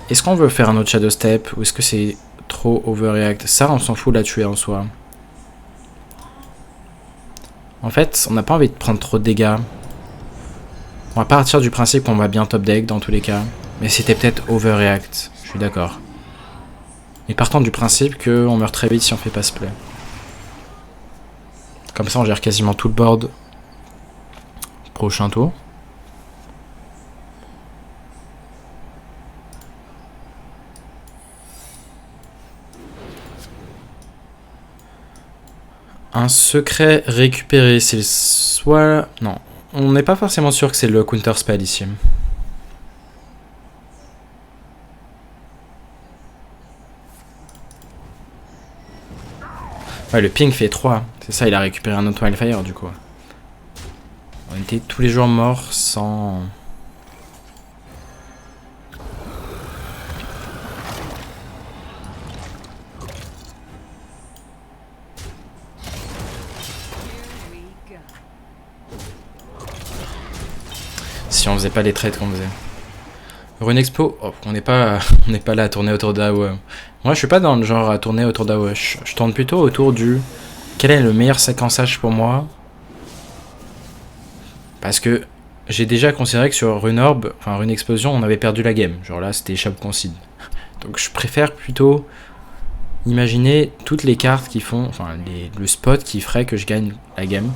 Est-ce qu'on veut faire un autre Shadow Step ou est-ce que c'est trop overreact? Ça, on s'en fout de la tuer en soi. En fait, on n'a pas envie de prendre trop de dégâts. On va partir du principe qu'on va bien top deck dans tous les cas. Mais c'était peut-être overreact, je suis d'accord. Et partant du principe qu'on meurt très vite si on fait pas ce play. Comme ça, on gère quasiment tout le board. Prochain tour. Un secret récupéré, c'est soit... Non, on n'est pas forcément sûr que c'est le counter spell ici. Ouais, le ping fait 3. C'est ça, il a récupéré un autre Wildfire du coup. On était tous les jours morts sans... si on faisait pas les trades qu'on faisait. Rune Expo, oh, on n'est pas là à tourner autour d'AOE. Moi je suis pas dans le genre à tourner autour d'AOE. Je tourne plutôt autour du quel est le meilleur séquençage pour moi. Parce que j'ai déjà considéré que sur Rune Orb, enfin Rune Explosion, on avait perdu la game. Genre là c'était échappe concede. Donc je préfère plutôt imaginer toutes les cartes qui font, enfin le spot qui ferait que je gagne la game.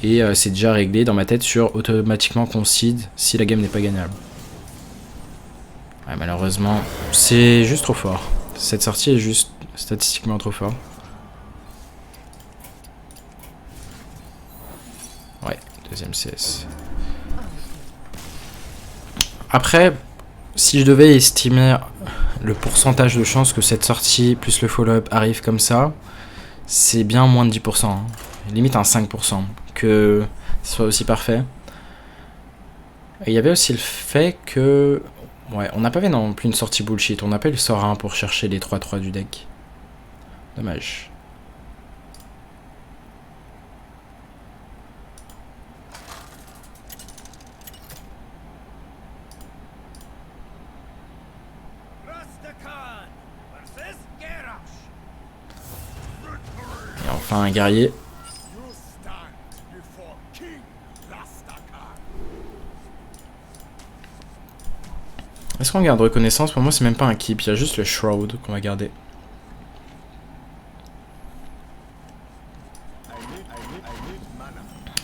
Et c'est déjà réglé dans ma tête sur automatiquement concede si la game n'est pas gagnable. Ouais, malheureusement, c'est juste trop fort. Cette sortie est juste statistiquement trop fort. Ouais, deuxième CS. Après, si je devais estimer le pourcentage de chance que cette sortie plus le follow-up arrive comme ça, c'est bien moins de 10%. Hein. Limite un 5%. Que ce soit aussi parfait. Et il y avait aussi le fait que... Ouais, on n'a pas fait non plus une sortie bullshit. On n'a pas eu le sort 1 pour chercher les 3-3 du deck. Dommage. Et enfin un guerrier. Est-ce qu'on garde reconnaissance? Pour moi c'est même pas un keep, il y a juste le shroud qu'on va garder.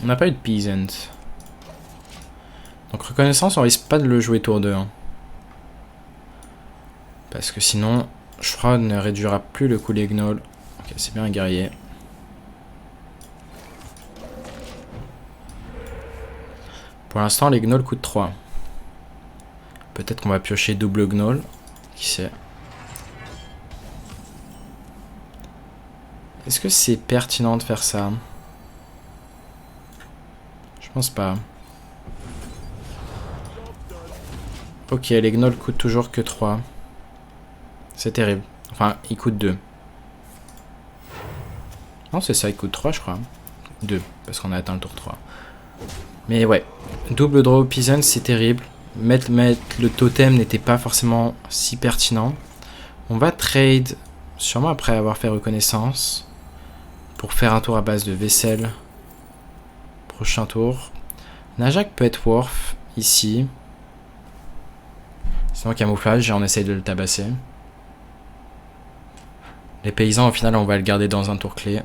On n'a pas eu de peasant. Donc reconnaissance on risque pas de le jouer tour 2. Hein. Parce que sinon shroud ne réduira plus le coût des gnolls. Ok, c'est bien un guerrier. Pour l'instant les gnolls coûtent 3. Peut-être qu'on va piocher double gnoll. Qui sait. Est-ce que c'est pertinent de faire ça? Je pense pas. Ok, les gnolls coûtent toujours que 3. C'est terrible. Enfin, ils coûtent 2. Non, c'est ça, ils coûtent 3, je crois. 2, parce qu'on a atteint le tour 3. Mais ouais, double draw peasant, c'est terrible. Mettre le totem n'était pas forcément si pertinent. On va trade, sûrement après avoir fait reconnaissance, pour faire un tour à base de vaisselle. Prochain tour. Najak peut être worth ici. Sinon camouflage et on essaye de le tabasser. Les paysans au final on va le garder dans un tour clé.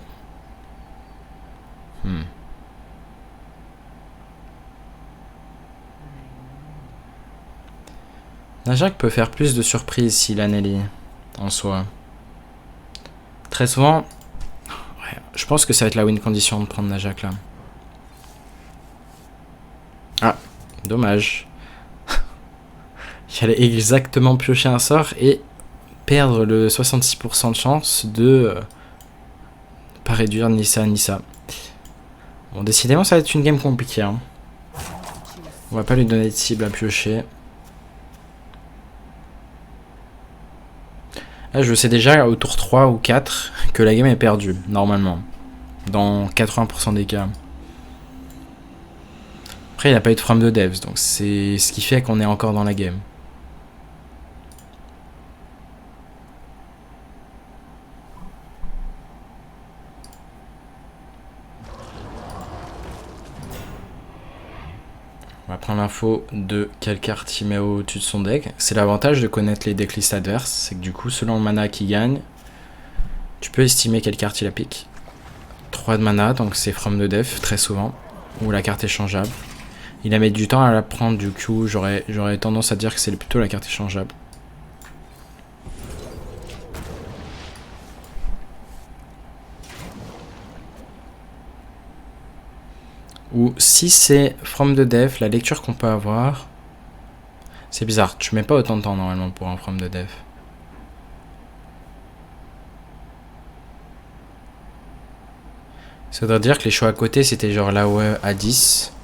Najak peut faire plus de surprises s'il a Nelly en soi. Très souvent, ouais, je pense que ça va être la win condition de prendre Najak là. Ah, dommage. J'allais exactement piocher un sort et perdre le 66% de chance de pas réduire ni ça ni ça. Bon, décidément ça va être une game compliquée. Hein. On va pas lui donner de cible à piocher. Là, je sais déjà au tour 3 ou 4 que la game est perdue, normalement. Dans 80% des cas. Après, il n'a pas eu de frame de devs, donc c'est ce qui fait qu'on est encore dans la game. On va prendre l'info de quelle carte il met au-dessus de son deck. C'est l'avantage de connaître les decklists adverses, c'est que du coup, selon le mana qu'il gagne, tu peux estimer quelle carte il a pique. 3 de mana, donc c'est from de def, très souvent, ou la carte échangeable. Il a mis du temps à la prendre, du coup, j'aurais tendance à dire que c'est plutôt la carte échangeable. Ou si c'est from the def, la lecture qu'on peut avoir... C'est bizarre, tu mets pas autant de temps normalement pour un from the def. Ça voudrait dire que les choix à côté c'était genre l'AOE à 10.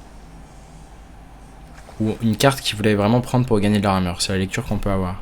Ou une carte qu'ils voulaient vraiment prendre pour gagner de leur armure. C'est la lecture qu'on peut avoir.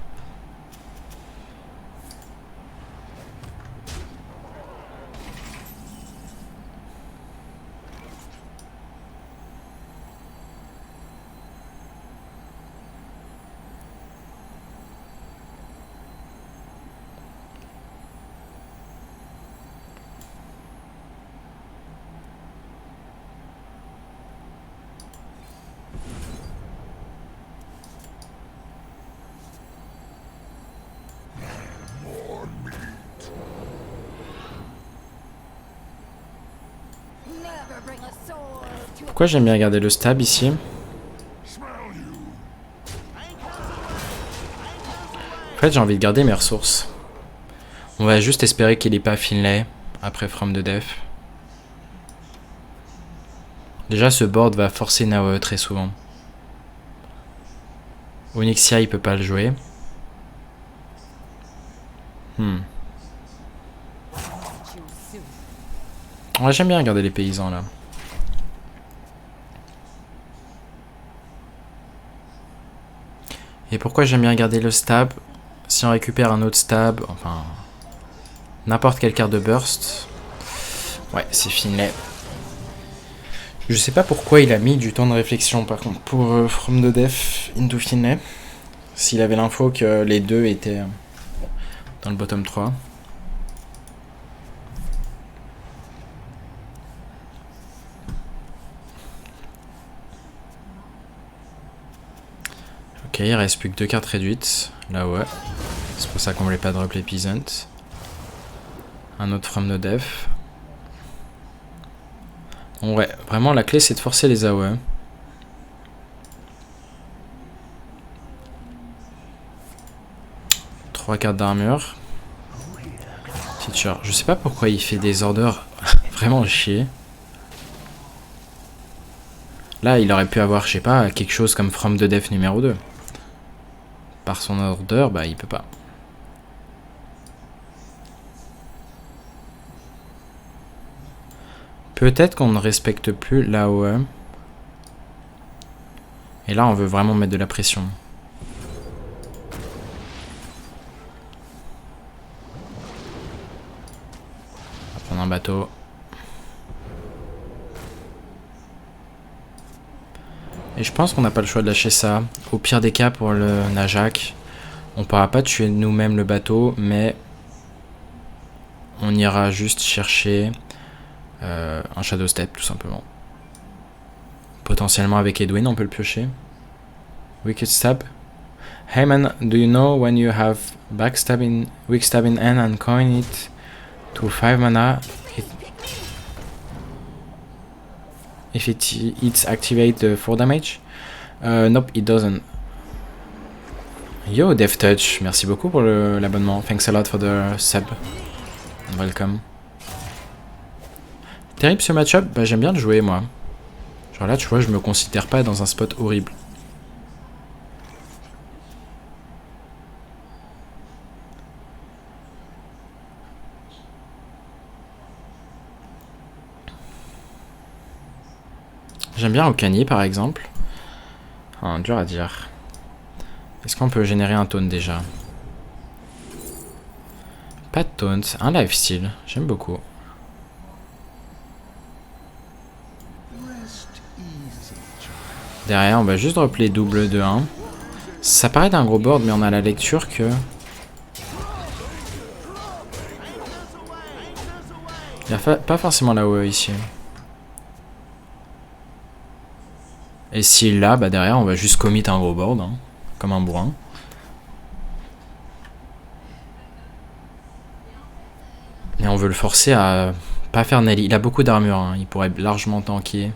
Pourquoi j'aime bien garder le stab ici? En fait, j'ai envie de garder mes ressources. On va juste espérer qu'il n'ait pas Finlay après From the Death. Déjà, ce board va forcer Naoe très souvent. Onyxia, il peut pas le jouer. Ouais, j'aime bien regarder les paysans là. Et pourquoi j'aime bien garder le stab? Si on récupère un autre stab, enfin n'importe quelle carte de burst. Ouais, c'est Finlay. Je sais pas pourquoi il a mis du temps de réflexion par contre pour From the Death into Finlay. S'il avait l'info que les deux étaient dans le bottom 3. Ok, il reste plus que 2 cartes réduites. Là ouais. C'est pour ça qu'on voulait pas drop les Peasants. Un autre From the Death. Bon, ouais, vraiment la clé c'est de forcer les AOE. Trois cartes d'armure. Teacher. Je sais pas pourquoi il fait des orders vraiment chier. Là, il aurait pu avoir, je sais pas, quelque chose comme From the Death numéro 2. Par son order, bah il peut pas. Peut-être qu'on ne respecte plus l'AOE. Et là, on veut vraiment mettre de la pression. On va prendre un bateau. Et je pense qu'on n'a pas le choix de lâcher ça. Au pire des cas, pour le Najak, on pourra pas tuer nous-mêmes le bateau, mais on ira juste chercher un Shadow Step, tout simplement. Potentiellement avec Edwin, on peut le piocher. Wicked Stab. Hey man, do you know when you have backstabbing, weak stab in hand and coin it to 5 mana, if it's activate the 4 damage? Nope, it doesn't. Yo, Death Touch, merci beaucoup pour l'abonnement. Thanks a lot for the sub. Welcome. Terrible ce match-up, bah, j'aime bien le jouer moi. Genre là, tu vois, je me considère pas dans un spot horrible. J'aime bien Okani par exemple. Dur à dire. Est-ce qu'on peut générer un taunt déjà? Pas de taunt, un lifesteal, j'aime beaucoup. Derrière, on va juste drop les doubles de 1. Ça paraît d'un gros board, mais on a la lecture que... Il n'y a pas forcément la OE ici. Et s'il l'a, bah derrière, on va juste commit un gros board, hein, comme un bourrin. Et on veut le forcer à pas faire Nelly. Il a beaucoup d'armure, hein, il pourrait largement tanker.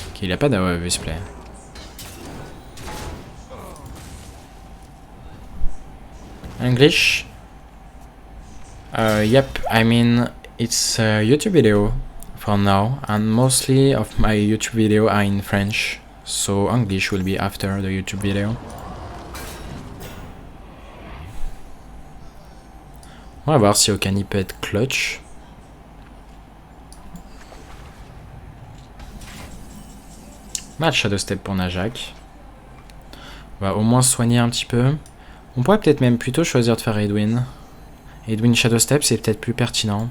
Ok, il a pas d'AOE vu ce play. English? Yep, I mean, it's a YouTube video for now, and mostly of my YouTube video are in French, so English will be after the YouTube video. On va voir si Okani peut être clutch. Match Shadow Step pour Najak. On va au moins soigner un petit peu. On pourrait peut-être même plutôt choisir de faire Edwin. Edwin Shadow Step, c'est peut-être plus pertinent.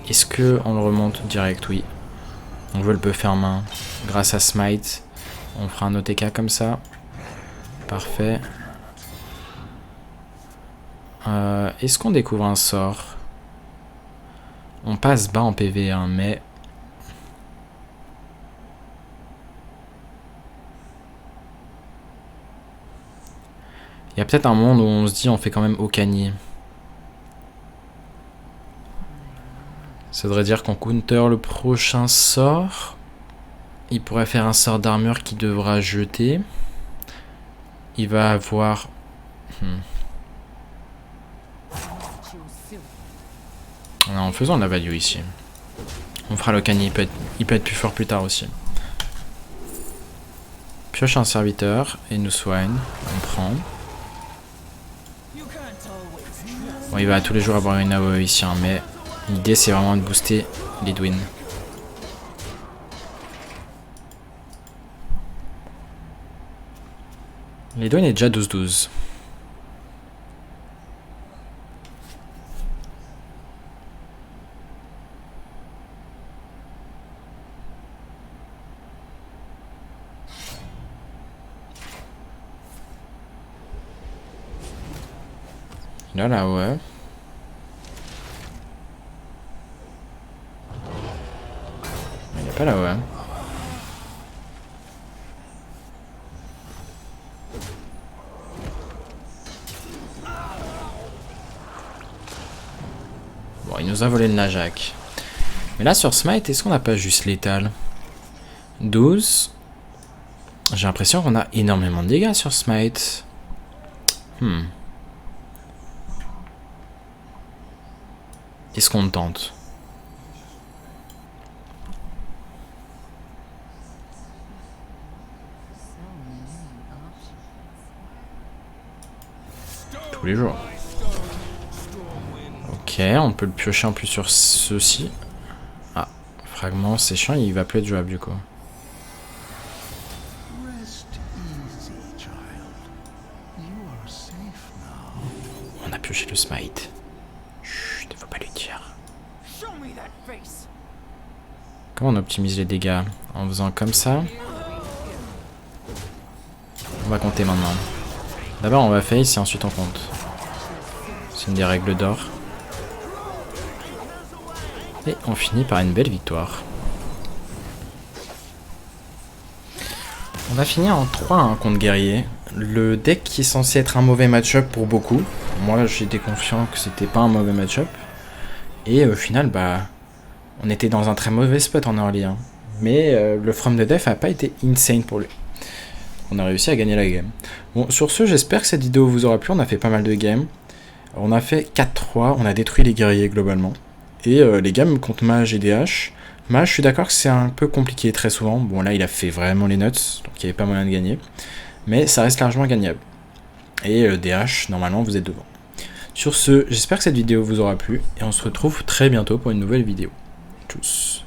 Est-ce que on le remonte direct? Oui. On veut le buffer en main. Grâce à Smite, on fera un OTK comme ça. Parfait. Est-ce qu'on découvre un sort? On passe bas en PV, hein, mais... Il y a peut-être un monde où on se dit on fait quand même Okani. Ça voudrait dire qu'on counter le prochain sort. Il pourrait faire un sort d'armure qui devra jeter. Il va avoir... En faisant la value ici. On fera le cani, il peut être plus fort plus tard aussi. Pioche un serviteur et nous soigne. On prend. Bon, il va tous les jours avoir une AOE ici, hein, mais l'idée c'est vraiment de booster Lidwin. Lidwin est déjà 12-12. Là, ouais. Il n'y a pas là, ouais. Bon, il nous a volé le Najak. Mais là, sur Smite, est-ce qu'on n'a pas juste létal? 12. J'ai l'impression qu'on a énormément de dégâts sur Smite. Est-ce qu'on tente? Tous les jours. Ok, on peut le piocher en plus sur ceci. Ah, fragment, c'est chiant, il va plus être jouable du coup. On a pioché le smite. Chut, faut pas lui dire. Comment on optimise les dégâts? En faisant comme ça. On va compter maintenant. D'abord on va face et ensuite on compte. C'est une des règles d'or. Et on finit par une belle victoire. On va finir en 3-1 contre guerrier. Le deck qui est censé être un mauvais match-up pour beaucoup. Moi j'étais confiant que c'était pas un mauvais match-up. Et au final, bah, on était dans un très mauvais spot en early. Hein. Mais le From the Death a pas été insane pour lui. On a réussi à gagner la game. Bon, sur ce, j'espère que cette vidéo vous aura plu. On a fait pas mal de games. On a fait 4-3. On a détruit les guerriers globalement. Et les games contre Mage et DH. Mage, je suis d'accord que c'est un peu compliqué très souvent. Bon, là, il a fait vraiment les nuts. Donc, il n'y avait pas moyen de gagner. Mais ça reste largement gagnable. Et DH, normalement, vous êtes devant. Sur ce, j'espère que cette vidéo vous aura plu. Et on se retrouve très bientôt pour une nouvelle vidéo. Tchuss.